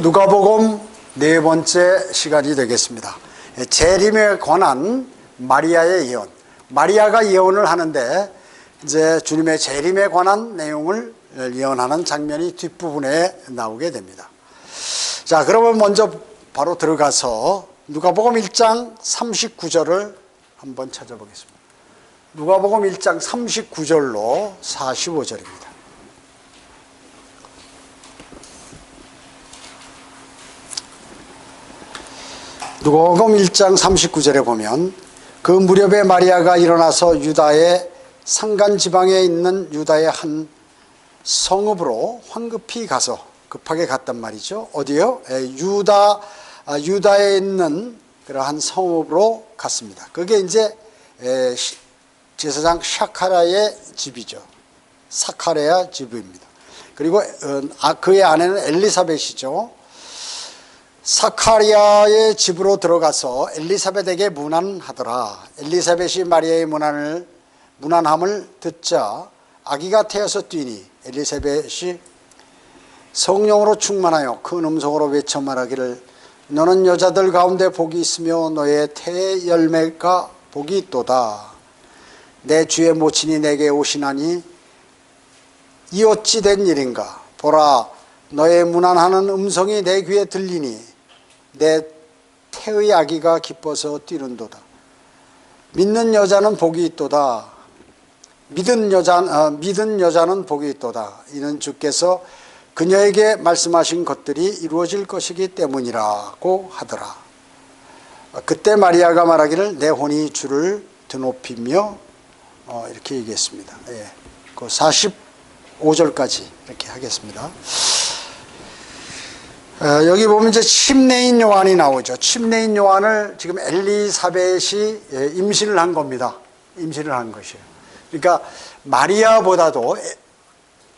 누가복음 네 번째 시간이 되겠습니다. 재림에 관한 마리아의 예언. 마리아가 예언을 하는데 이제 주님의 재림에 관한 내용을 예언하는 장면이 뒷부분에 나오게 됩니다. 자, 그러면 먼저 바로 들어가서 누가복음 1장 39절을 한번 찾아보겠습니다. 누가복음 1장 39절로 45절입니다. 누가복음 1장 39절에 보면 그 무렵에 마리아가 일어나서 유다의 산간 지방에 있는 유다의 한 성읍으로 황급히 가서 급하게 갔단 말이죠. 어디요? 유다에 있는 그러한 성읍으로 갔습니다. 그게 이제 제사장 샤카랴의 집이죠. 사카랴 집입니다. 그리고 그의 아내는 엘리사벳이죠. 사카리아의 집으로 들어가서 엘리사벳에게 문안하더라. 엘리사벳이 마리아의 문안함을 듣자 아기가 태어서 뛰니 엘리사벳이 성령으로 충만하여 큰 음성으로 외쳐 말하기를 너는 여자들 가운데 복이 있으며 너의 태의 열매가 복이 있도다. 내 주의 모친이 내게 오시나니 이 어찌 된 일인가. 보라, 너의 문안하는 음성이 내 귀에 들리니 내 태의 아기가 기뻐서 뛰는도다. 믿는 여자는 복이 있도다. 믿은 여자는 복이 있도다. 이는 주께서 그녀에게 말씀하신 것들이 이루어질 것이기 때문이라고 하더라. 그때 마리아가 말하기를 내 혼이 주를 드높이며 이렇게 얘기했습니다. 예, 그 45절까지 이렇게 하겠습니다. 여기 보면 이제 침례인 요한이 나오죠. 침례인 요한을 지금 엘리사벳이 임신을 한 겁니다. 임신을 한 것이에요. 그러니까 마리아보다도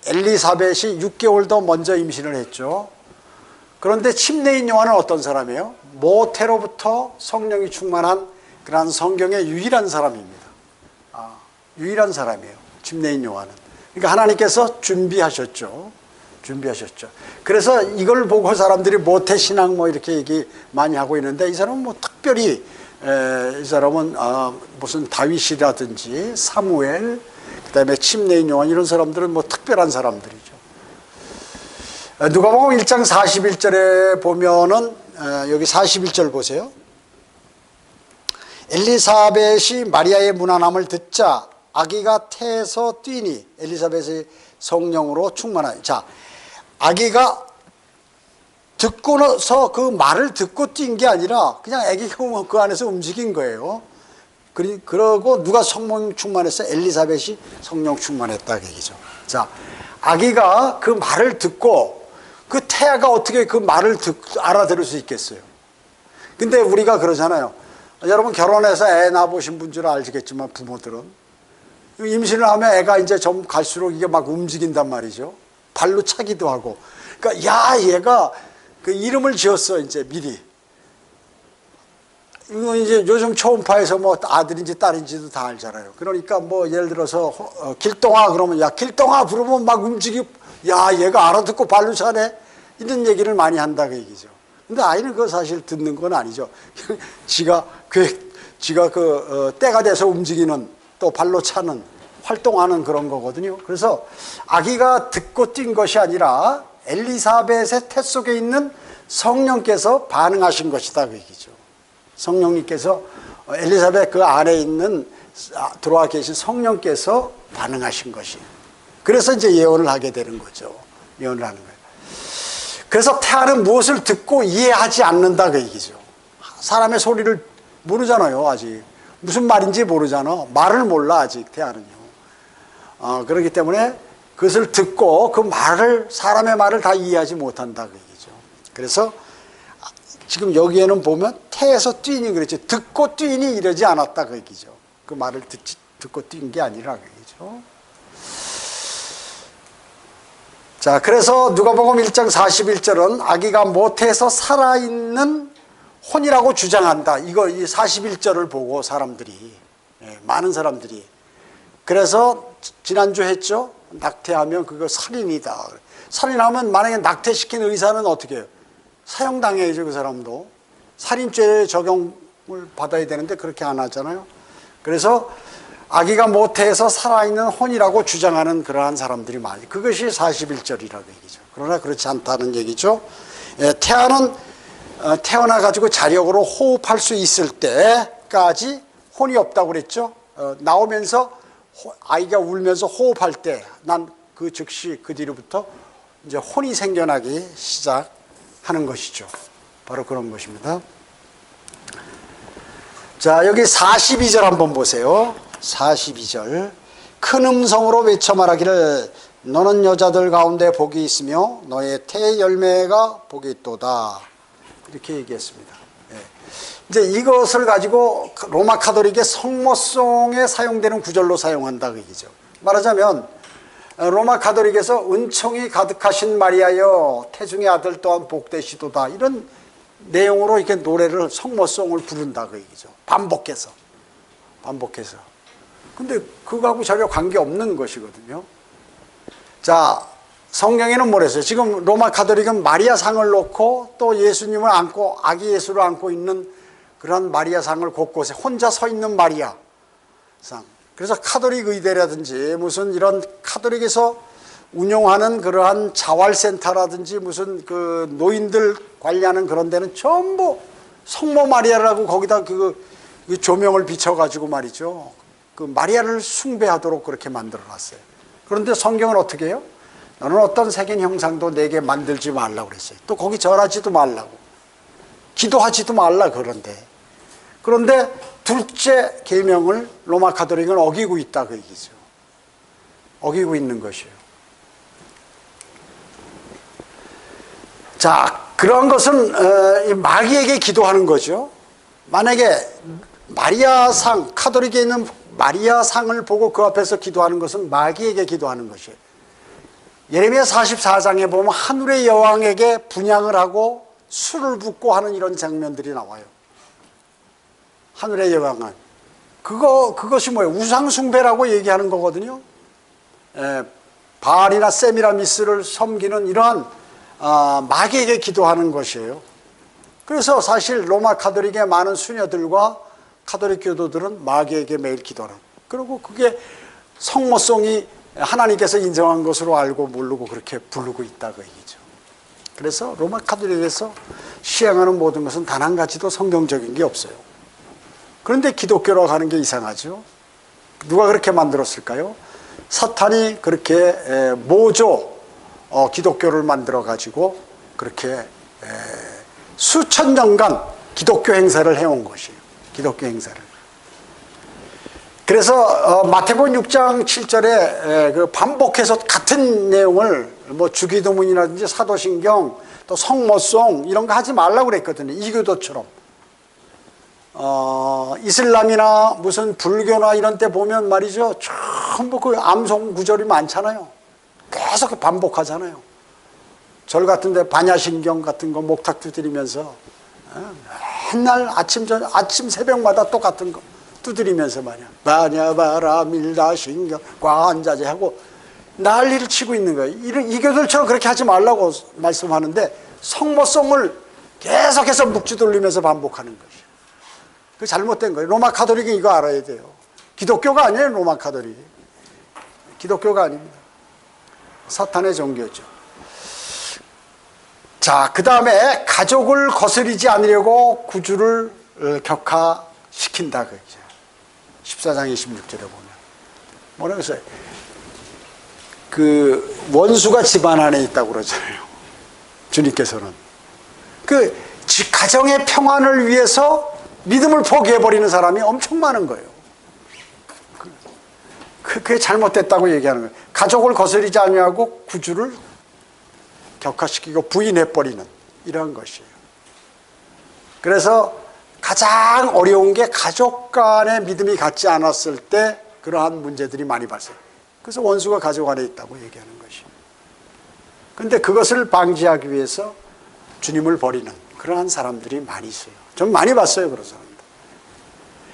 엘리사벳이 6개월 더 먼저 임신을 했죠. 그런데 침례인 요한은 어떤 사람이에요? 모태로부터 성령이 충만한 그런 성경의 유일한 사람입니다. 유일한 사람이에요. 침례인 요한은. 그러니까 하나님께서 준비하셨죠. 그래서 이걸 보고 사람들이 모태신앙 이렇게 얘기 많이 하고 있는데 이 사람은 특별히 이 사람은 무슨 다윗이라든지 사무엘, 그다음에 침례인 요한 이런 사람들은 특별한 사람들이죠. 누가복음 1장 41절에 보면은 여기 41절 보세요. 엘리사벳이 마리아의 문안함을 듣자 아기가 태에서 뛰니 엘리사벳의 성령으로 충만하여. 자, 아기가 듣고 나서 그 말을 듣고 뛴 게 아니라 그냥 아기가 그 안에서 움직인 거예요. 그러고 누가 성령 충만했어요? 엘리사벳이 성령 충만했다 그 얘기죠. 자, 아기가 그 말을 듣고 그 태아가 어떻게 그 말을 알아들을 수 있겠어요? 근데 우리가 그러잖아요. 여러분 결혼해서 애 낳아보신 분들은 알겠지만 부모들은 임신을 하면 애가 이제 좀 갈수록 이게 막 움직인단 말이죠. 발로 차기도 하고. 그러니까 야, 얘가 그 이름을 지었어 이제 미리. 이거 이제 요즘 초음파에서 아들인지 딸인지도 다 알잖아요. 그러니까 예를 들어서 길동아 그러면 야 길동아 부르면 막 움직이고 야 얘가 알아듣고 발로 차네 이런 얘기를 많이 한다 그 얘기죠. 근데 아이는 그거 사실 듣는 건 아니죠. 지가 때가 돼서 움직이는 또 발로 차는 활동하는 그런 거거든요. 그래서 아기가 듣고 뛴 것이 아니라 엘리사벳의 태 속에 있는 성령께서 반응하신 것이다 그 얘기죠. 성령님께서 엘리사벳 그 안에 있는 들어와 계신 성령께서 반응하신 것이에요. 그래서 이제 예언을 하게 되는 거죠. 예언을 하는 거예요. 그래서 태아는 무엇을 듣고 이해하지 않는다 그 얘기죠. 사람의 소리를 모르잖아요. 아직 무슨 말인지 모르잖아. 말을 몰라 아직 태아는요. 그렇기 때문에 그것을 듣고 그 말을 사람의 말을 다 이해하지 못한다 그 얘기죠. 그래서 지금 여기에는 보면 태에서 뛰니 그랬지 듣고 뛰니 이러지 않았다 그 얘기죠. 그 말을 듣고 뛴 게 아니라 그 얘기죠. 자, 그래서 누가복음 1장 41절은 아기가 모태에서 살아있는 혼이라고 주장한다. 이 41절을 보고 사람들이 많은 사람들이 그래서 지난주 했죠. 낙태하면 그거 살인이다. 살인하면 만약에 낙태시킨 의사는 어떻게 해요? 사형당해야죠. 그 사람도 살인죄 적용을 받아야 되는데 그렇게 안 하잖아요. 그래서 아기가 모태에서 살아있는 혼이라고 주장하는 그러한 사람들이 많이, 그것이 41절이라고 얘기죠. 그러나 그렇지 않다는 얘기죠. 태어나가지고 자력으로 호흡할 수 있을 때까지 혼이 없다고 그랬죠. 나오면서 아이가 울면서 호흡할 때 난 그 즉시 그 뒤로부터 이제 혼이 생겨나기 시작하는 것이죠. 바로 그런 것입니다. 자, 여기 42절 한번 보세요. 42절. 큰 음성으로 외쳐 말하기를 너는 여자들 가운데 복이 있으며 너의 태 열매가 복이 있도다. 이렇게 얘기했습니다. 이제 이것을 가지고 로마 카톨릭의 성모송에 사용되는 구절로 사용한다 그 얘기죠. 말하자면 로마 카톨릭에서 은총이 가득하신 마리아여 태중의 아들 또한 복되시도다, 이런 내용으로 이렇게 노래를, 성모송을 부른다 그 얘기죠. 반복해서. 근데 그거하고 전혀 관계없는 것이거든요. 자, 성경에는 뭐랬어요? 지금 로마 카톨릭은 마리아 상을 놓고 또 예수님을 안고, 아기 예수를 안고 있는 그런 마리아 상을 곳곳에 혼자 서 있는 마리아 상. 그래서 카톨릭 의대라든지 무슨 이런 카톨릭에서 운영하는 그러한 자활센터라든지 무슨 그 노인들 관리하는 그런 데는 전부 성모 마리아라고 거기다 그 조명을 비춰가지고 말이죠. 그 마리아를 숭배하도록 그렇게 만들어 놨어요. 그런데 성경은 어떻게 해요? 너는 어떤 색인 형상도 내게 만들지 말라고 그랬어요. 또 거기 절하지도 말라고, 기도하지도 말라. 그런데 둘째 계명을 로마 카톨릭은 어기고 있다 그 얘기죠. 어기고 있는 것이에요. 자, 그런 것은 마귀에게 기도하는 거죠. 만약에 마리아상, 카톨릭에 있는 마리아상을 보고 그 앞에서 기도하는 것은 마귀에게 기도하는 것이에요. 예레미야 44장에 보면 하늘의 여왕에게 분향을 하고 술을 붓고 하는 이런 장면들이 나와요. 하늘의 여왕은 그것이 뭐예요? 우상숭배라고 얘기하는 거거든요. 바알이나 세미라미스를 섬기는 이러한 마귀에게 기도하는 것이에요. 그래서 사실 로마 카톨릭의 많은 수녀들과 카톨릭 교도들은 마귀에게 매일 기도하는, 그리고 그게 성모송이 하나님께서 인정한 것으로 알고 모르고 그렇게 부르고 있다 그 얘기죠. 그래서 로마 카톨릭에서 시행하는 모든 것은 단 한 가지도 성경적인 게 없어요. 그런데 기독교로 가는 게 이상하죠. 누가 그렇게 만들었을까요? 사탄이 그렇게 모조 기독교를 만들어 가지고 그렇게 수천 년간 기독교 행사를 해온 것이에요. 기독교 행사를. 그래서 마태복음 6장 7절에 그 반복해서 같은 내용을 뭐 주기도문이라든지 사도신경 또 성모송 이런 거 하지 말라고 그랬거든요. 이교도처럼. 이슬람이나 무슨 불교나 이런 때 보면 말이죠, 전부 그 암송 구절이 많잖아요. 계속 반복하잖아요. 절 같은데 반야신경 같은 거 목탁 두드리면서 맨날 아침 새벽마다 똑같은 거 두드리면서 말이야, 반야바라 밀다신경 관자재 하고 난리를 치고 있는 거예요. 이교들처럼 그렇게 하지 말라고 말씀하는데 성모송을 계속해서 묵주 돌리면서 반복하는 것이, 그 잘못된 거예요. 로마 카톨릭은 이거 알아야 돼요. 기독교가 아니에요. 로마 카톨릭이 기독교가 아닙니다. 사탄의 종교죠. 자, 그 다음에 가족을 거스리지 않으려고 구주를 격화시킨다 그죠. 14장 26절에 보면 뭐라고 했어요? 그 원수가 집안 안에 있다고 그러잖아요. 주님께서는 그 가정의 평안을 위해서 믿음을 포기해버리는 사람이 엄청 많은 거예요. 그게 잘못됐다고 얘기하는 거예요. 가족을 거스리지 아니하고 구주를 격화시키고 부인해버리는 이러한 것이에요. 그래서 가장 어려운 게 가족 간의 믿음이 같지 않았을 때 그러한 문제들이 많이 발생해요. 그래서 원수가 가족 안에 있다고 얘기하는 것이에요. 그런데 그것을 방지하기 위해서 주님을 버리는 그러한 사람들이 많이 있어요. 좀 많이 봤어요, 그런 사람들.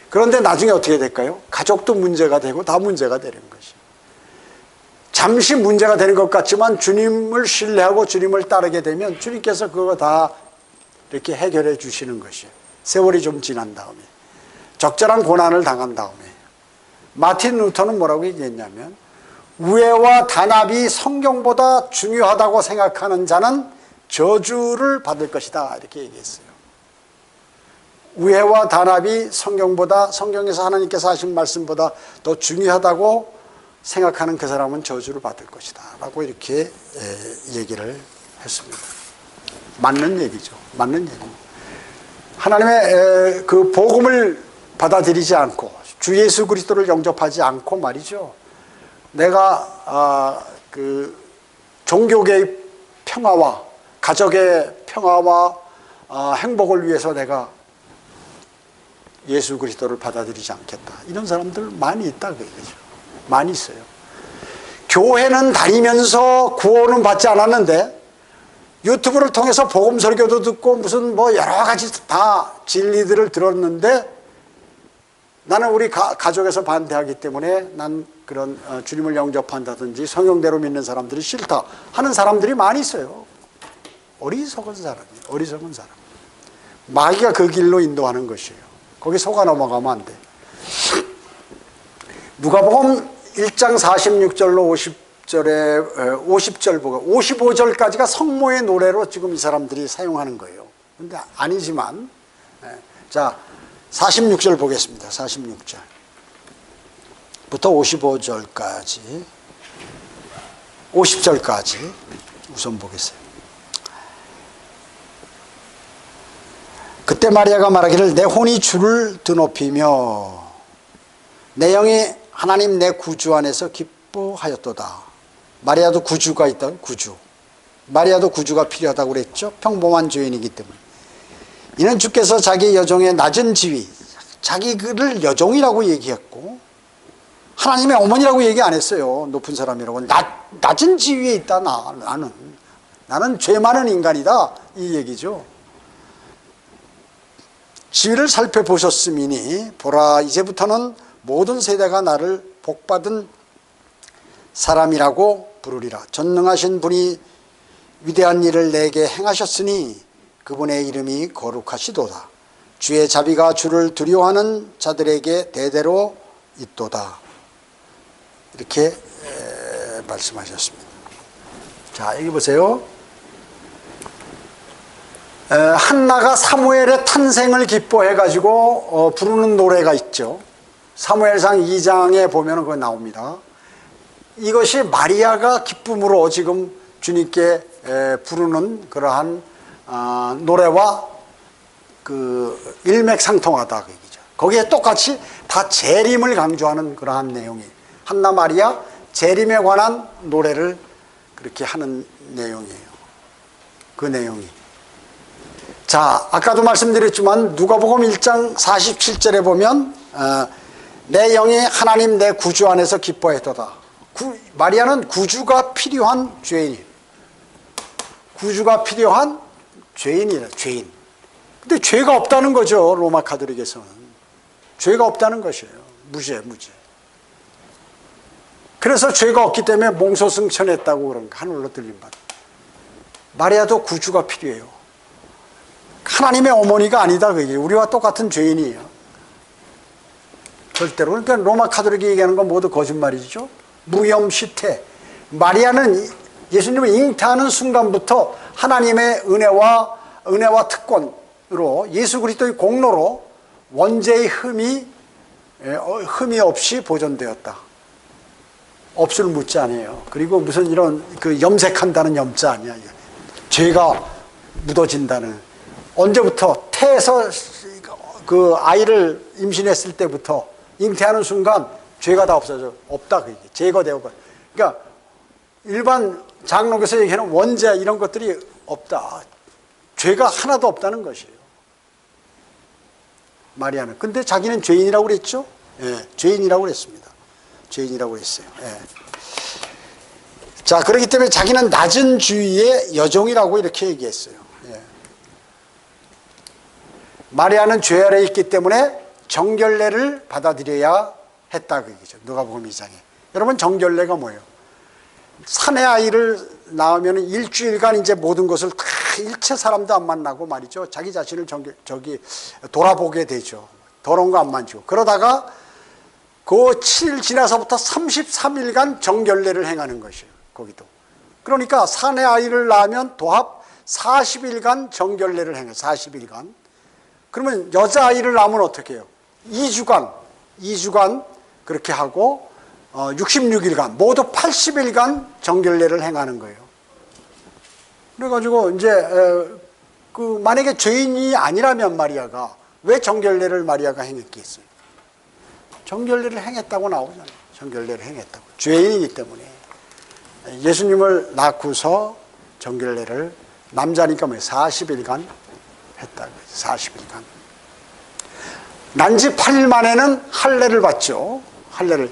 그런데 나중에 어떻게 될까요? 가족도 문제가 되고 다 문제가 되는 것이에요. 잠시 문제가 되는 것 같지만 주님을 신뢰하고 주님을 따르게 되면 주님께서 그거 다 이렇게 해결해 주시는 것이에요. 세월이 좀 지난 다음에, 적절한 고난을 당한 다음에. 마틴 루터는 뭐라고 얘기했냐면, 우애와 단합이 성경보다 중요하다고 생각하는 자는 저주를 받을 것이다, 이렇게 얘기했어요. 우애와 단합이 성경에서 하나님께서 하신 말씀보다 더 중요하다고 생각하는 그 사람은 저주를 받을 것이다 라고 이렇게 얘기를 했습니다. 맞는 얘기죠. 맞는 얘기. 하나님의 그 복음을 받아들이지 않고 주 예수 그리스도를 영접하지 않고 말이죠, 내가 그 종교계의 평화와 가족의 평화와 행복을 위해서 내가 예수 그리스도를 받아들이지 않겠다, 이런 사람들 많이 있다, 그 얘기죠. 많이 있어요. 교회는 다니면서 구원은 받지 않았는데 유튜브를 통해서 복음 설교도 듣고 무슨 뭐 여러 가지 다 진리들을 들었는데, 나는 우리 가족에서 반대하기 때문에 난 그런 주님을 영접한다든지 성경대로 믿는 사람들이 싫다 하는 사람들이 많이 있어요. 어리석은 사람이에요. 어리석은 사람. 마귀가 그 길로 인도하는 것이에요. 거기 속아 넘어가면 안 돼. 누가복음 1장 46절로 50절 보고 55절까지가 성모의 노래로 지금 이 사람들이 사용하는 거예요. 근데 아니지만, 자 46절 보겠습니다. 46절부터 55절까지 50절까지 우선 보겠어요. 그때 마리아가 말하기를 내 혼이 주를 드높이며 내 영이 하나님 내 구주 안에서 기뻐하였도다. 마리아도 구주가 있다. 구주. 마리아도 구주가 필요하다고 그랬죠. 평범한 죄인이기 때문에. 이는 주께서 자기 여종의 낮은 지위, 자기를 여종이라고 얘기했고 하나님의 어머니라고 얘기 안 했어요. 높은 사람이라고. 낮은 지위에 있다. 나는 죄 많은 인간이다, 이 얘기죠. 지위를 살펴보셨음이니 보라, 이제부터는 모든 세대가 나를 복받은 사람이라고 부르리라. 전능하신 분이 위대한 일을 내게 행하셨으니 그분의 이름이 거룩하시도다. 주의 자비가 주를 두려워하는 자들에게 대대로 있도다. 이렇게 말씀하셨습니다. 자, 여기 보세요. 한나가 사무엘의 탄생을 기뻐해가지고 부르는 노래가 있죠. 사무엘상 2장에 보면 그거 나옵니다. 이것이 마리아가 기쁨으로 지금 주님께 부르는 그러한 노래와 그 일맥상통하다, 그 얘기죠. 거기에 똑같이 다 재림을 강조하는 그러한 내용이, 한나 마리아 재림에 관한 노래를 그렇게 하는 내용이에요. 그 내용이. 자, 아까도 말씀드렸지만 누가복음 1장 47절에 보면 내 영이 하나님 내 구주 안에서 기뻐했도다. 마리아는 구주가 필요한 죄인이에요. 구주가 필요한 죄인이라, 죄인. 근데 죄가 없다는 거죠. 로마 가톨릭에서는 죄가 없다는 것이에요. 무죄. 그래서 죄가 없기 때문에 몽소승천했다고 그런 거, 하늘로 들림받아. 마리아도 구주가 필요해요. 하나님의 어머니가 아니다, 그게. 우리와 똑같은 죄인이에요. 절대로. 그러니까 로마 가톨릭이 얘기하는 건 모두 거짓말이죠. 무염시태. 마리아는 예수님을 잉태하는 순간부터 하나님의 은혜와 특권으로, 예수 그리스도의 공로로 원죄의 흠이 없이 보존되었다. 없을 묻지 아니에요. 그리고 무슨 이런 그 염색한다는 염자 아니야. 죄가 묻어진다는. 언제부터? 태에서 그 아이를 임신했을 때부터 잉태하는 순간 죄가 다 없어져. 없다, 그게. 제거되어 버려. 그러니까 일반 장로교에서 얘기하는 원죄 이런 것들이 없다. 죄가 하나도 없다는 것이에요. 마리아는. 근데 자기는 죄인이라고 그랬죠? 예, 죄인이라고 그랬습니다. 죄인이라고 했어요. 예. 자, 그렇기 때문에 자기는 낮은 주위의 여종이라고 이렇게 얘기했어요. 예. 마리아는 죄 아래에 있기 때문에 정결례를 받아들여야 했다, 그 얘기죠. 누가복음 2장에. 여러분, 정결례가 뭐예요? 산의 아이를 낳으면 일주일간 이제 모든 것을 다 일체 사람도 안 만나고 말이죠. 자기 자신을 돌아보게 되죠. 더러운 거 안 만지고. 그러다가 그 7일 지나서부터 33일간 정결례를 행하는 것이에요. 거기도. 그러니까 사내 아이를 낳으면 도합 40일간 정결례를 행해요. 40일간. 그러면 여자아이를 낳으면 어떻게 해요? 2주간 그렇게 하고 66일간 모두 80일간 정결례를 행하는 거예요. 그래가지고 이제 만약에 죄인이 아니라면 마리아가 왜 정결례를 마리아가 행했겠어요? 정결례를 행했다고 나오잖아요. 정결례를 행했다고. 죄인이기 때문에. 예수님을 낳고서 정결례를 남자니까 40일간 했다고. 40일간. 난지 8일 만에는 할례를 받죠. 할례를.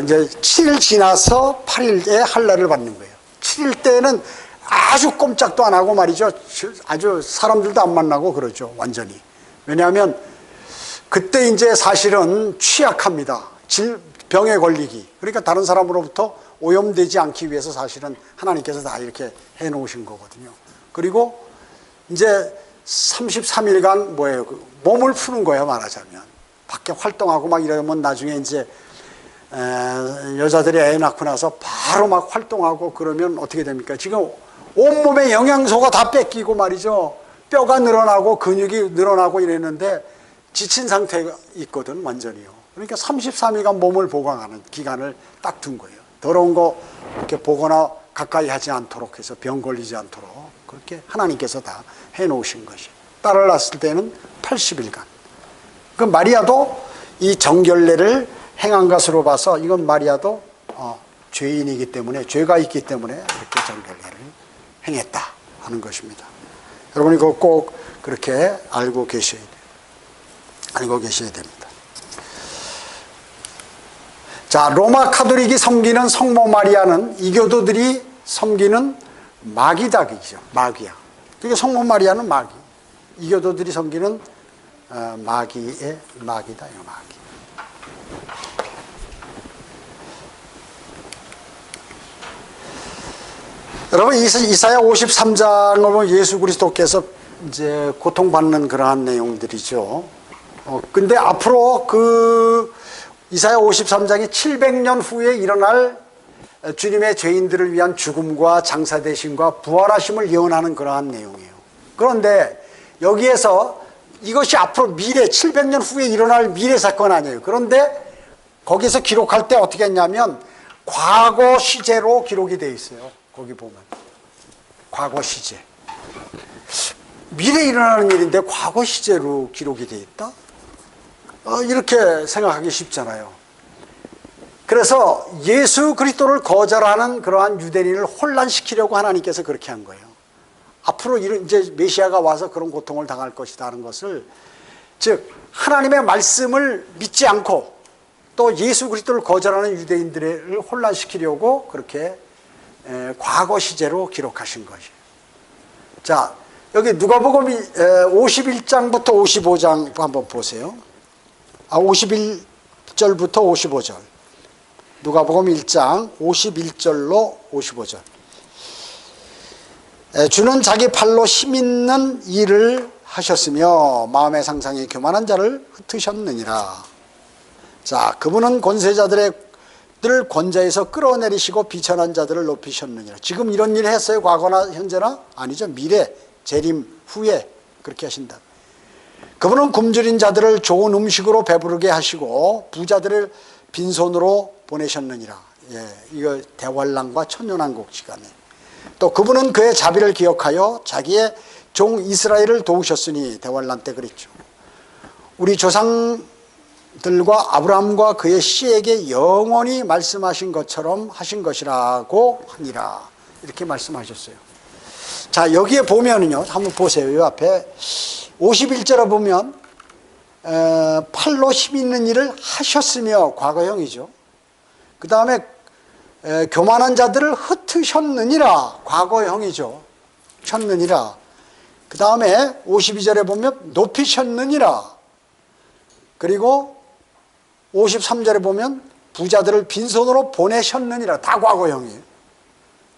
이제 7일 지나서 8일에 할례를 받는 거예요. 7일 때는 아주 꼼짝도 안 하고 말이죠. 아주 사람들도 안 만나고 그러죠. 완전히. 왜냐하면 그때 이제 사실은 취약합니다. 병에 걸리기. 그러니까 다른 사람으로부터 오염되지 않기 위해서 사실은 하나님께서 다 이렇게 해 놓으신 거거든요. 그리고 이제 33일간 뭐예요? 몸을 푸는 거예요, 말하자면. 밖에 활동하고 막 이러면 나중에 이제 여자들이 애 낳고 나서 바로 막 활동하고 그러면 어떻게 됩니까? 지금 온몸에 영양소가 다 뺏기고 말이죠. 뼈가 늘어나고 근육이 늘어나고 이랬는데 지친 상태가 있거든, 완전히요. 그러니까 33일간 몸을 보강하는 기간을 딱 둔 거예요. 더러운 거 이렇게 보거나 가까이 하지 않도록 해서 병 걸리지 않도록 그렇게 하나님께서 다 해놓으신 것이. 딸을 낳았을 때는 80일간. 그 마리아도 이 정결례를 행한 것으로 봐서 이건 마리아도 죄인이기 때문에, 죄가 있기 때문에 이렇게 정결례를 행했다 하는 것입니다. 여러분이 그거 꼭 그렇게 알고 계셔야 돼요. 알고 계셔야 됩니다. 자, 로마 카톨릭이 섬기는 성모 마리아는 이교도들이 섬기는 마귀다기죠. 마귀야. 그게 성모 마리아는 마귀. 이교도들이 섬기는 마귀의 마귀다. 마귀. 여러분, 이사야 53장을 보면 예수 그리스도께서 이제 고통받는 그러한 내용들이죠. 근데 앞으로 이사야 53장이 700년 후에 일어날 주님의 죄인들을 위한 죽음과 장사되심과 부활하심을 예언하는 그러한 내용이에요. 그런데 여기에서 이것이 앞으로 미래 700년 후에 일어날 미래 사건 아니에요. 그런데 거기서 기록할 때 어떻게 했냐면 과거 시제로 기록이 되어 있어요. 거기 보면 과거 시제. 미래에 일어나는 일인데 과거 시제로 기록이 되어 있다? 이렇게 생각하기 쉽잖아요. 그래서 예수 그리스도를 거절하는 그러한 유대인을 혼란시키려고 하나님께서 그렇게 한 거예요. 앞으로 이제 메시아가 와서 그런 고통을 당할 것이다 하는 것을, 즉 하나님의 말씀을 믿지 않고 또 예수 그리스도를 거절하는 유대인들을 혼란시키려고 그렇게 과거 시제로 기록하신 것이에요. 자, 여기 누가복음 51장부터 55장 한번 보세요. 51절부터 55절. 누가복음 1장 51절로 55절. 주는 자기 팔로 힘있는 일을 하셨으며 마음의 상상이 교만한 자를 흩으셨느니라. 자, 그분은 권세자들을 권자에서 끌어내리시고 비천한 자들을 높이셨느니라. 지금 이런 일을 했어요? 과거나 현재나? 아니죠. 미래, 재림 후에 그렇게 하신다. 그분은 굶주린 자들을 좋은 음식으로 배부르게 하시고 부자들을 빈손으로 보내셨느니라. 예, 이거 대환란과 천년왕국 시간에. 또 그분은 그의 자비를 기억하여 자기의 종 이스라엘을 도우셨으니, 대환란 때 그랬죠. 우리 조상들과 아브라함과 그의 씨에게 영원히 말씀하신 것처럼 하신 것이라고 하니라. 이렇게 말씀하셨어요. 자, 여기에 보면은요, 한번 보세요. 이 앞에 51절에 보면 팔로 힘 있는 일을 하셨으며, 과거형이죠. 그 다음에 교만한 자들을 흩으셨느니라, 과거형이죠. 셨느니라. 그 다음에 52절에 보면 높이셨느니라. 그리고 53절에 보면 부자들을 빈손으로 보내셨느니라. 다 과거형이에요.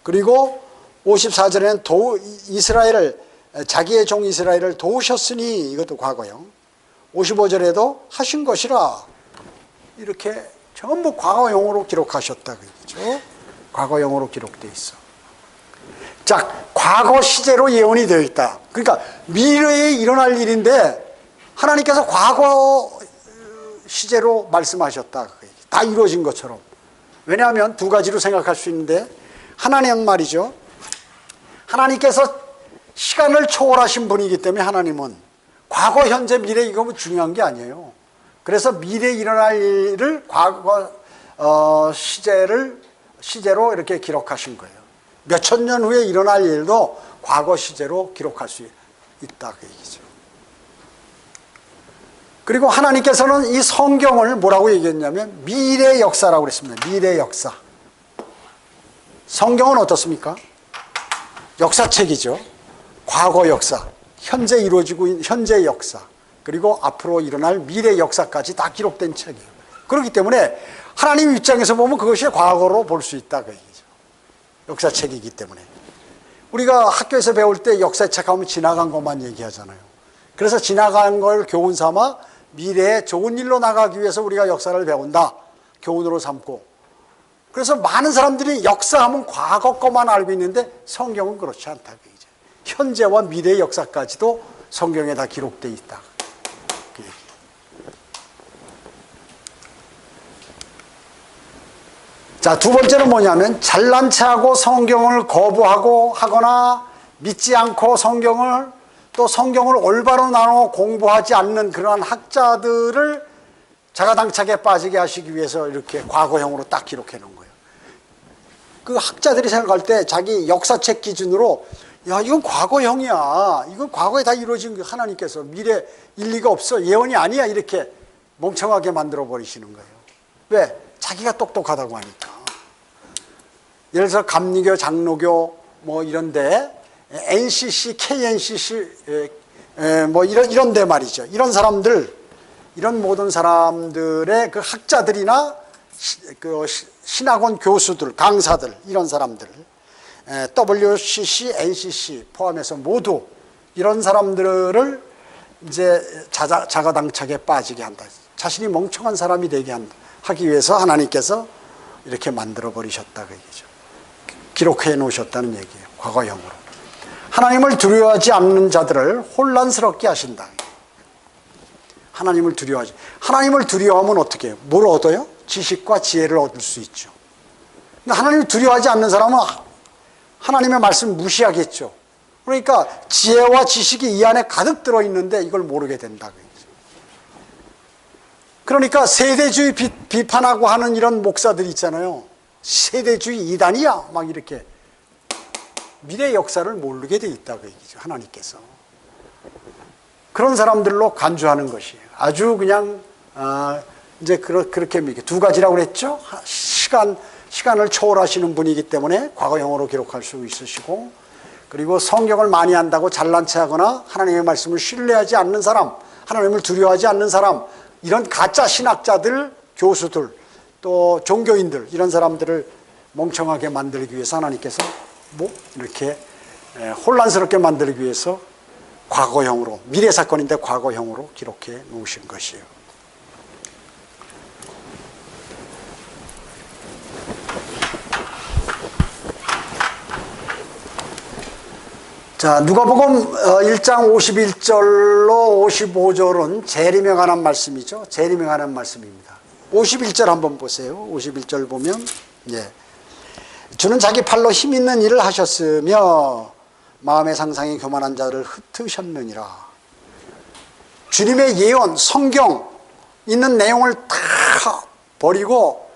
그리고 54절에는 이스라엘을 자기의 종 이스라엘을 도우셨으니 이것도 과거형. 55절에도 하신 것이라 이렇게 전부 과거형으로 기록하셨다 그죠? 과거형으로 기록되어 있어. 자, 과거 시제로 예언이 되어 있다. 그러니까 미래에 일어날 일인데 하나님께서 과거 시제로 말씀하셨다. 다 이루어진 것처럼. 왜냐하면 두 가지로 생각할 수 있는데 하나님 말이죠. 하나님께서 시간을 초월하신 분이기 때문에 하나님은 과거, 현재, 미래 이거 뭐 중요한 게 아니에요. 그래서 미래에 일어날 일을 과거 시제로 이렇게 기록하신 거예요. 몇천 년 후에 일어날 일도 과거 시제로 기록할 수 있다 그 얘기죠. 그리고 하나님께서는 이 성경을 뭐라고 얘기했냐면 미래 역사라고 그랬습니다. 미래 역사. 성경은 어떻습니까? 역사책이죠. 과거 역사, 현재 이루어지고 있는 현재 역사, 그리고 앞으로 일어날 미래 역사까지 다 기록된 책이에요. 그렇기 때문에 하나님 입장에서 보면 그것이 과거로 볼 수 있다 그 얘기죠. 역사책이기 때문에. 우리가 학교에서 배울 때 역사책 하면 지나간 것만 얘기하잖아요. 그래서 지나간 걸 교훈 삼아 미래에 좋은 일로 나가기 위해서 우리가 역사를 배운다. 교훈으로 삼고. 그래서 많은 사람들이 역사하면 과거 것만 알고 있는데 성경은 그렇지 않다 그 얘기죠. 현재와 미래의 역사까지도 성경에 다 기록되어 있다. 그 얘기. 자, 두 번째는 뭐냐면 잘난 체하고 성경을 거부하고 하거나 믿지 않고 또 성경을 올바로 나눠 공부하지 않는 그러한 학자들을 자가당착에 빠지게 하시기 위해서 이렇게 과거형으로 딱 기록해 놓은 거예요. 그 학자들이 생각할 때 자기 역사책 기준으로 야, 이건 과거형이야. 이건 과거에 다 이루어진 거 하나님께서 미래 일리가 없어. 예언이 아니야. 이렇게 멍청하게 만들어 버리시는 거예요. 왜? 자기가 똑똑하다고 하니까. 예를 들어서 감리교, 장로교 뭐 이런데 NCC, KNCC 뭐 이런 데 말이죠. 이런 사람들, 이런 모든 사람들의 그 학자들이나 그 신학원 교수들, 강사들 이런 사람들, WCC, NCC 포함해서 모두 이런 사람들을 이제 자가당착에 빠지게 한다. 자신이 멍청한 사람이 되게 하기 위해서 하나님께서 이렇게 만들어 버리셨다 그 얘기죠. 기록해 놓으셨다는 얘기예요. 과거형으로. 하나님을 두려워하지 않는 자들을 혼란스럽게 하신다. 하나님을 두려워하면 어떻게 해요? 뭘 얻어요? 지식과 지혜를 얻을 수 있죠. 근데 하나님을 두려워하지 않는 사람은 하나님의 말씀을 무시하겠죠. 그러니까 지혜와 지식이 이 안에 가득 들어있는데 이걸 모르게 된다. 그러니까 세대주의 비판하고 하는 이런 목사들이 있잖아요. 세대주의 이단이야 막 이렇게 미래 역사를 모르게 돼 있다고 얘기죠. 하나님께서 그런 사람들로 간주하는 것이에요. 아주 그냥 이제 그렇게 두 가지라고 그랬죠. 시간을 초월하시는 분이기 때문에 과거형으로 기록할 수 있으시고, 그리고 성경을 많이 안다고 잘난 체하거나 하나님의 말씀을 신뢰하지 않는 사람, 하나님을 두려워하지 않는 사람, 이런 가짜 신학자들, 교수들, 또 종교인들 이런 사람들을 멍청하게 만들기 위해서 하나님께서 뭐 이렇게 혼란스럽게 만들기 위해서 과거형으로, 미래 사건인데 과거형으로 기록해 놓으신 것이에요. 자, 누가복음 1장 51절로 55절은 재림에 관한 말씀이죠. 재림에 관한 말씀입니다. 51절 한번 보세요. 51절 보면 주는 자기 팔로 힘 있는 일을 하셨으며 마음의 상상이 교만한 자를 흩으셨느니라. 주님의 예언, 성경 있는 내용을 다 버리고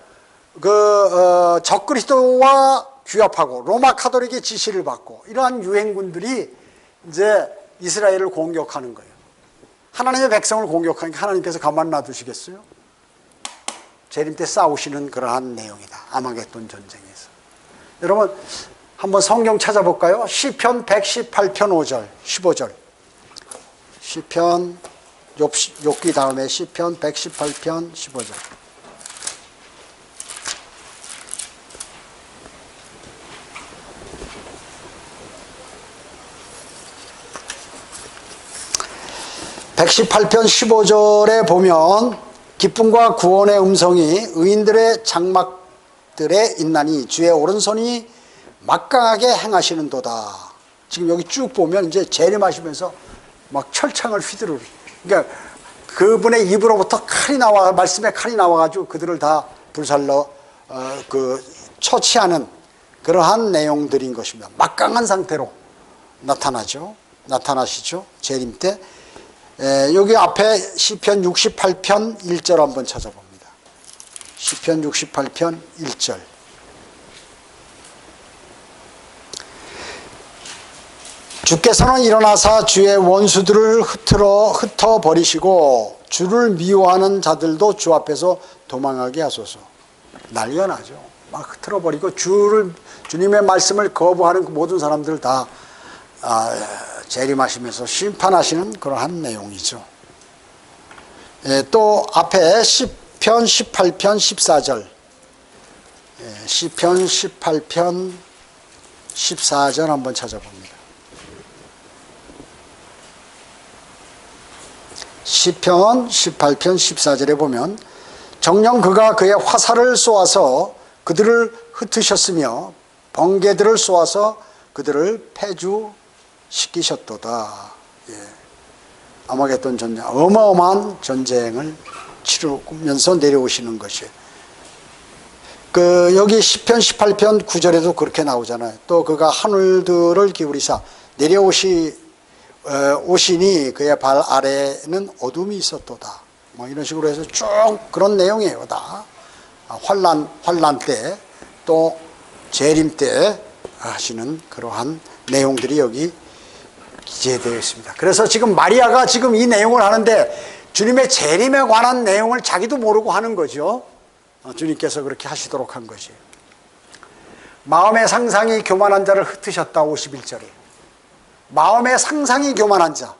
적그리스도와 규합하고 로마 카톨릭의 지시를 받고 이러한 유행군들이 이제 이스라엘을 공격하는 거예요. 하나님의 백성을 공격하니까 하나님께서 가만 놔두시겠어요? 재림 때 싸우시는 그러한 내용이다. 아마겟돈 전쟁에서. 여러분 한번 성경 찾아볼까요? 시편 118편 5절 15절. 시편 욥기 다음에 시편 118편 15절. 118편 15절에 보면 기쁨과 구원의 음성이 의인들의 장막들에 있나니 주의 오른손이 막강하게 행하시는도다. 지금 여기 쭉 보면 이제 재림하시면서 막 철창을 휘두르. 그러니까 그분의 입으로부터 칼이 나와, 말씀의 칼이 나와가지고 그들을 다 불살러 처치하는 그러한 내용들인 것입니다. 막강한 상태로 나타나시죠. 재림 때. 여기 앞에 시편 68편 1절 한번 찾아봅니다. 시편 68편 1절. 주께서는 일어나사 주의 원수들을 흩어버리시고 주를 미워하는 자들도 주 앞에서 도망하게 하소서. 난리가 나죠. 막 흩어버리고 주님의 말씀을 거부하는 그 모든 사람들을 다 재림하시면서 심판하시는 그러한 내용이죠. 또 앞에 시편 18편 14절. 시편 18편 14절 한번 찾아봅니다. 시편 18편 14절에 보면 정녕 그가 그의 화살을 쏘아서 그들을 흩으셨으며 번개들을 쏘아서 그들을 패주시키셨도다. 아마겟돈 전쟁, 어마어마한 전쟁을 치르면서 내려오시는 것이에요. 여기 시편 18편 9절에도 그렇게 나오잖아요. 또 그가 하늘들을 기울이사 오시니 그의 발 아래에는 어둠이 있었도다. 뭐 이런 식으로 해서 쭉 그런 내용이에요. 다 환난 때 또 재림 때 하시는 그러한 내용들이 여기 기재되어 있습니다. 그래서 지금 마리아가 지금 이 내용을 하는데 주님의 재림에 관한 내용을 자기도 모르고 하는 거죠. 주님께서 그렇게 하시도록 한 것이에요. 마음의 상상이 교만한 자를 흩으셨다. 51절에 마음의 상상이 교만한 자.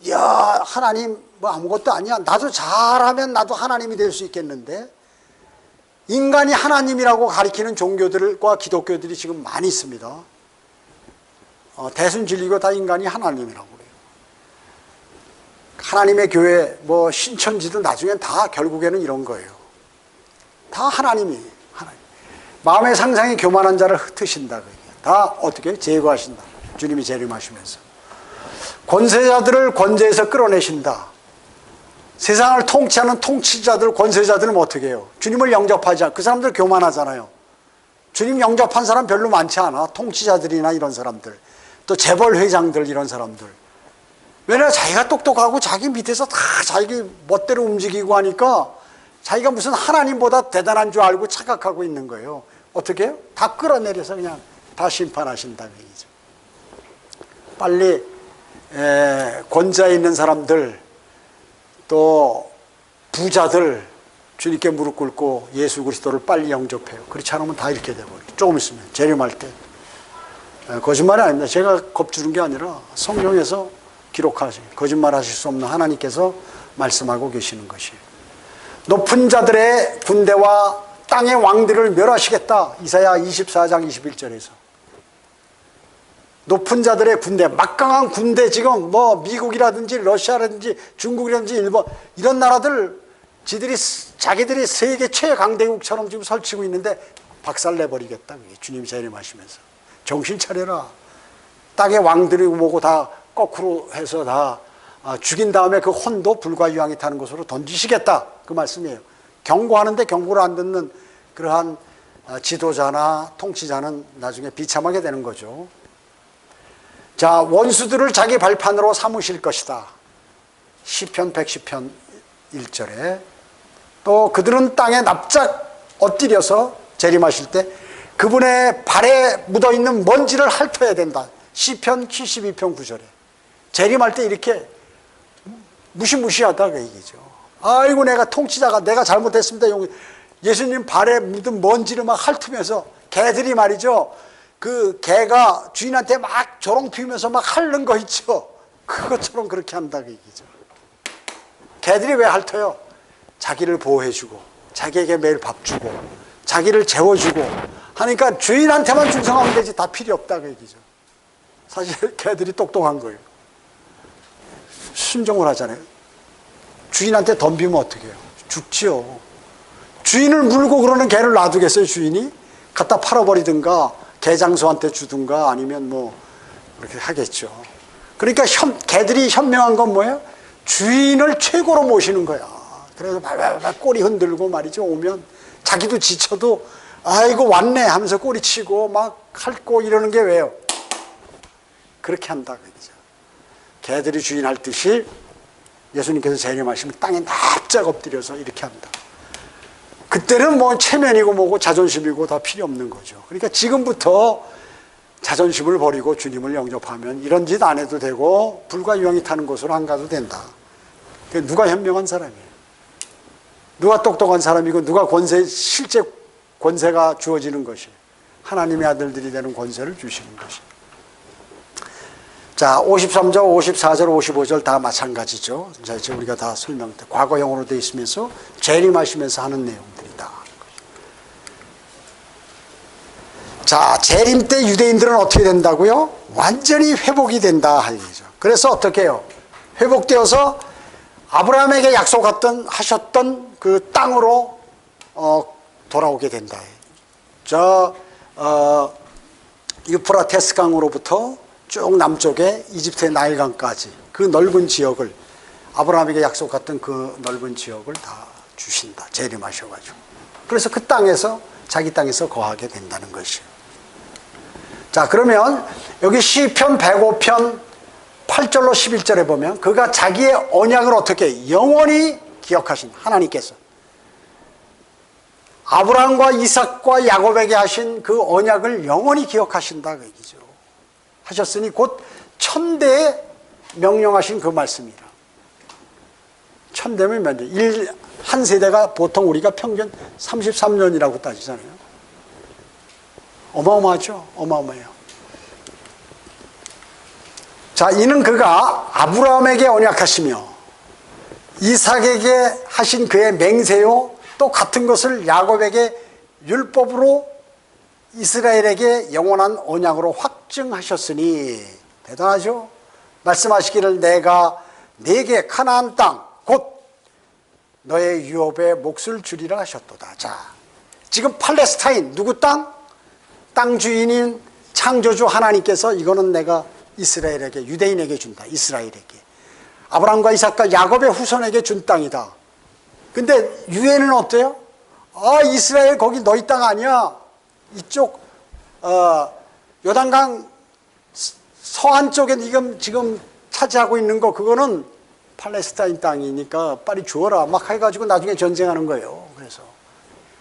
이야, 하나님 뭐 아무것도 아니야. 나도 잘하면 나도 하나님이 될 수 있겠는데. 인간이 하나님이라고 가리키는 종교들과 기독교들이 지금 많이 있습니다. 대순진리고 다 인간이 하나님이라고 그래요. 하나님의 교회, 뭐 신천지도 나중엔 다 결국에는 이런 거예요. 다 하나님. 마음의 상상이 교만한 자를 흩으신다. 다 어떻게 제거하신다. 주님이 재림하시면서. 권세자들을 권세에서 끌어내신다. 세상을 통치하는 통치자들, 권세자들은 어떻게 해요? 주님을 영접하지 않고, 그 사람들 교만하잖아요. 주님 영접한 사람 별로 많지 않아. 통치자들이나 이런 사람들. 또 재벌 회장들 이런 사람들. 왜냐하면 자기가 똑똑하고 자기 밑에서 다 자기 멋대로 움직이고 하니까 자기가 무슨 하나님보다 대단한 줄 알고 착각하고 있는 거예요. 어떻게 해요? 다 끌어내려서 그냥 다 심판하신다는 얘기죠. 빨리 권좌에 있는 사람들, 또 부자들 주님께 무릎 꿇고 예수 그리스도를 빨리 영접해요. 그렇지 않으면 다 이렇게 돼버려요. 조금 있으면 재림할 때. 거짓말이 아닙니다. 제가 겁주는 게 아니라 성경에서 기록하신, 거짓말하실 수 없는 하나님께서 말씀하고 계시는 것이에요. 높은 자들의 군대와 땅의 왕들을 멸하시겠다. 이사야 24장 21절에서. 높은 자들의 군대, 막강한 군대, 지금 뭐 미국이라든지 러시아라든지 중국이라든지 일본 이런 나라들 자기들이 세계 최강대국처럼 지금 설치고 있는데 박살내버리겠다. 주님이 재림하시면서. 정신 차려라. 땅의 왕들이 뭐고 다 거꾸로 해서 다 죽인 다음에 그 혼도 불과 유황이 타는 곳으로 던지시겠다. 그 말씀이에요. 경고하는데 경고를 안 듣는 그러한 지도자나 통치자는 나중에 비참하게 되는 거죠. 자, 원수들을 자기 발판으로 삼으실 것이다. 시편 110편 1절에. 또 그들은 땅에 납작 엎드려서 재림하실 때 그분의 발에 묻어있는 먼지를 핥아야 된다. 시편 72편 9절에. 재림할 때 이렇게 무시무시하다 그 얘기죠. 아이고 내가 통치자가 내가 잘못했습니다. 예수님 발에 묻은 먼지를 막 핥으면서 개들이 말이죠. 그 개가 주인한테 막 조롱 피우면서 막 핥는 거 있죠. 그것처럼 그렇게 한다 그 얘기죠. 개들이 왜 핥아요? 자기를 보호해주고 자기에게 매일 밥 주고 자기를 재워주고 하니까 주인한테만 충성하면 되지 다 필요 없다 그 얘기죠. 사실 개들이 똑똑한 거예요. 순종을 하잖아요. 주인한테 덤비면 어떻게 해요? 죽지요. 주인을 물고 그러는 개를 놔두겠어요, 주인이? 갖다 팔아버리든가 개장수한테 주든가 아니면 뭐 그렇게 하겠죠. 그러니까 개들이 현명한 건 뭐예요? 주인을 최고로 모시는 거야. 그래서 발발발 꼬리 흔들고 말이죠. 오면 자기도 지쳐도 아이고 왔네 하면서 꼬리 치고 막 핥고 이러는 게 왜요? 그렇게 한다 그죠. 개들이 주인 할 듯이 예수님께서 재림하시면 땅에 납작 엎드려서 이렇게 한다. 그때는 뭐 체면이고 뭐고 자존심이고 다 필요 없는 거죠. 그러니까 지금부터 자존심을 버리고 주님을 영접하면 이런 짓 안 해도 되고 불과 유황이 타는 곳으로 안 가도 된다. 누가 현명한 사람이에요? 누가 똑똑한 사람이고 누가 실제 권세가 주어지는 것이 하나님의 아들들이 되는 권세를 주시는 것이. 자, 53절, 54절, 55절 다 마찬가지죠. 이제 우리가 다 과거형으로 되어 있으면서 재림하시면서 하는 내용들이다. 자, 재림 때 유대인들은 어떻게 된다고요? 완전히 회복이 된다 할 얘기죠. 그래서 어떻게 해요? 회복되어서 아브라함에게 하셨던 그 땅으로 돌아오게 된다. 유프라테스 강으로부터 쭉 남쪽에 이집트의 나일강까지 그 넓은 지역을 아브라함에게 약속했던 그 넓은 지역을 다 주신다. 재림하셔가지고. 그래서 그 땅에서 자기 땅에서 거하게 된다는 것이에요. 자, 그러면 여기 시편 105편 8절로 11절에 보면 그가 자기의 언약을 어떻게 영원히 기억하신 하나님께서 아브라함과 이삭과 야곱에게 하신 그 언약을 영원히 기억하신다 그 얘기죠. 하셨으니 곧 천대에 명령하신 그 말씀이라. 천대면 몇 년? 한 세대가 보통 우리가 평균 33년이라고 따지잖아요. 어마어마하죠? 어마어마해요. 자, 이는 그가 아브라함에게 언약하시며 이삭에게 하신 그의 맹세요 또 같은 것을 야곱에게 율법으로 이스라엘에게 영원한 언약으로 확증하셨으니 대단하죠? 말씀하시기를 내가 네게 가나안 땅 곧 너의 유업의 몫을 주리라 하셨도다. 자, 지금 팔레스타인 누구 땅? 땅 주인인 창조주 하나님께서 이거는 내가 이스라엘에게 유대인에게 준다. 이스라엘에게 아브라함과 이삭과 야곱의 후손에게 준 땅이다. 근데 유대인은 어때요? 이스라엘 거기 너희 땅 아니야. 이쪽 요단강 서안 쪽에 지금 차지하고 있는 거 그거는 팔레스타인 땅이니까 빨리 주어라 막 해가지고 나중에 전쟁하는 거예요. 그래서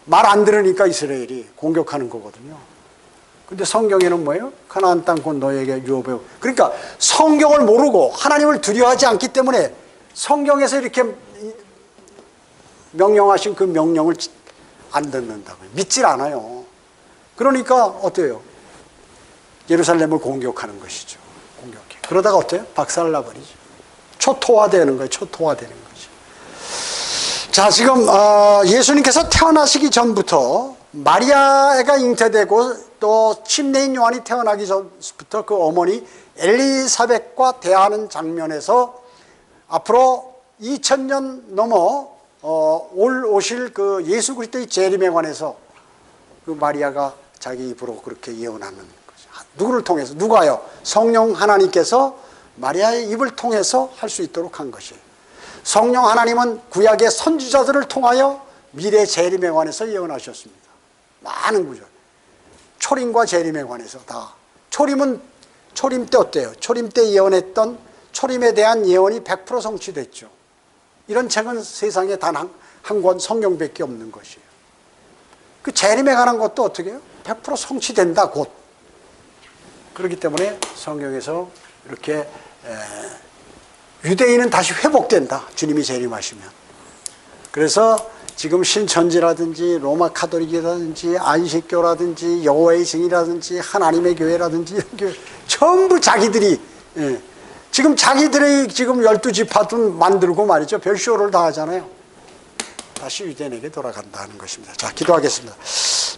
말 안 들으니까 이스라엘이 공격하는 거거든요. 근데 성경에는 뭐예요? 가나안 땅 곧 너에게 유업의. 그러니까 성경을 모르고 하나님을 두려워하지 않기 때문에 성경에서 이렇게 명령하신 그 명령을 안 듣는다고요. 믿질 않아요. 그러니까 어때요? 예루살렘을 공격하는 것이죠. 공격해. 그러다가 어때요? 박살나버리죠. 초토화되는 거예요. 초토화되는 거죠. 자, 지금 예수님께서 태어나시기 전부터 마리아가 잉태되고 또 침례인 요한이 태어나기 전부터 그 어머니 엘리사벳과 대화하는 장면에서 앞으로 2000년 넘어 오실 그 예수 그리스도의 재림에 관해서 그 마리아가 자기 입으로 그렇게 예언하는 거죠. 누구를 통해서? 누가요? 성령 하나님께서 마리아의 입을 통해서 할 수 있도록 한 것이에요. 성령 하나님은 구약의 선지자들을 통하여 미래 재림에 관해서 예언하셨습니다. 많은 구절. 초림과 재림에 관해서 다. 초림 때 어때요? 초림 때 예언했던 초림에 대한 예언이 100% 성취됐죠. 이런 책은 세상에 단 한 권 성경밖에 없는 것이에요. 그 재림에 관한 것도 어떻게 해요? 100% 성취된다 곧. 그렇기 때문에 성경에서 이렇게 유대인은 다시 회복된다. 주님이 재림하시면. 그래서 지금 신천지라든지 로마 카톨릭이라든지 안식교라든지 여호와의 증인이라든지 하나님의 교회라든지 이런 교회 전부 자기들이 지금 자기들의 지금 12지파도 만들고 말이죠. 별쇼를 다 하잖아요. 다시 유대인에게 돌아간다는 것입니다. 자, 기도하겠습니다.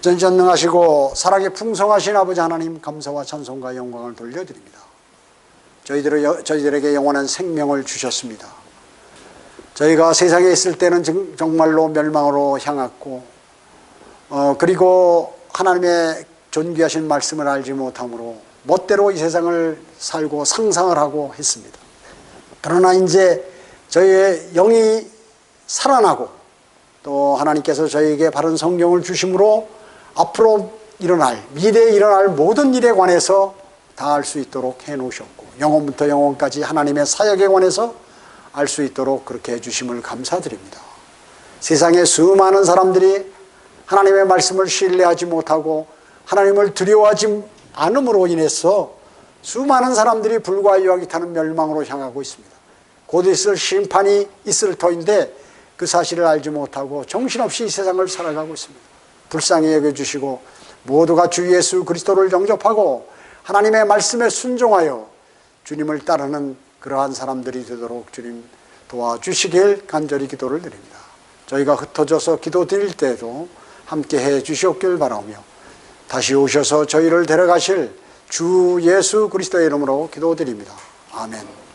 전지전능하시고 사랑에 풍성하신 아버지 하나님 감사와 찬송과 영광을 돌려드립니다. 저희들에게 영원한 생명을 주셨습니다. 저희가 세상에 있을 때는 정말로 멸망으로 향했고 그리고 하나님의 존귀하신 말씀을 알지 못함으로 멋대로 이 세상을 살고 상상을 하고 했습니다. 그러나 이제 저희의 영이 살아나고 또 하나님께서 저희에게 바른 성경을 주심으로 앞으로 일어날, 미래에 일어날 모든 일에 관해서 다 알 수 있도록 해놓으셨고 영혼부터 영혼까지 하나님의 사역에 관해서 알 수 있도록 그렇게 해주심을 감사드립니다. 세상에 수많은 사람들이 하나님의 말씀을 신뢰하지 못하고 하나님을 두려워하지 않음으로 인해서 수많은 사람들이 불과 유하게 타는 멸망으로 향하고 있습니다. 곧 있을 심판이 있을 터인데 그 사실을 알지 못하고 정신없이 이 세상을 살아가고 있습니다. 불쌍히 여겨주시고 모두가 주 예수 그리스도를 영접하고 하나님의 말씀에 순종하여 주님을 따르는 그러한 사람들이 되도록 주님 도와주시길 간절히 기도를 드립니다. 저희가 흩어져서 기도 드릴 때에도 함께 해 주시옵길 바라며 다시 오셔서 저희를 데려가실 주 예수 그리스도의 이름으로 기도드립니다. 아멘.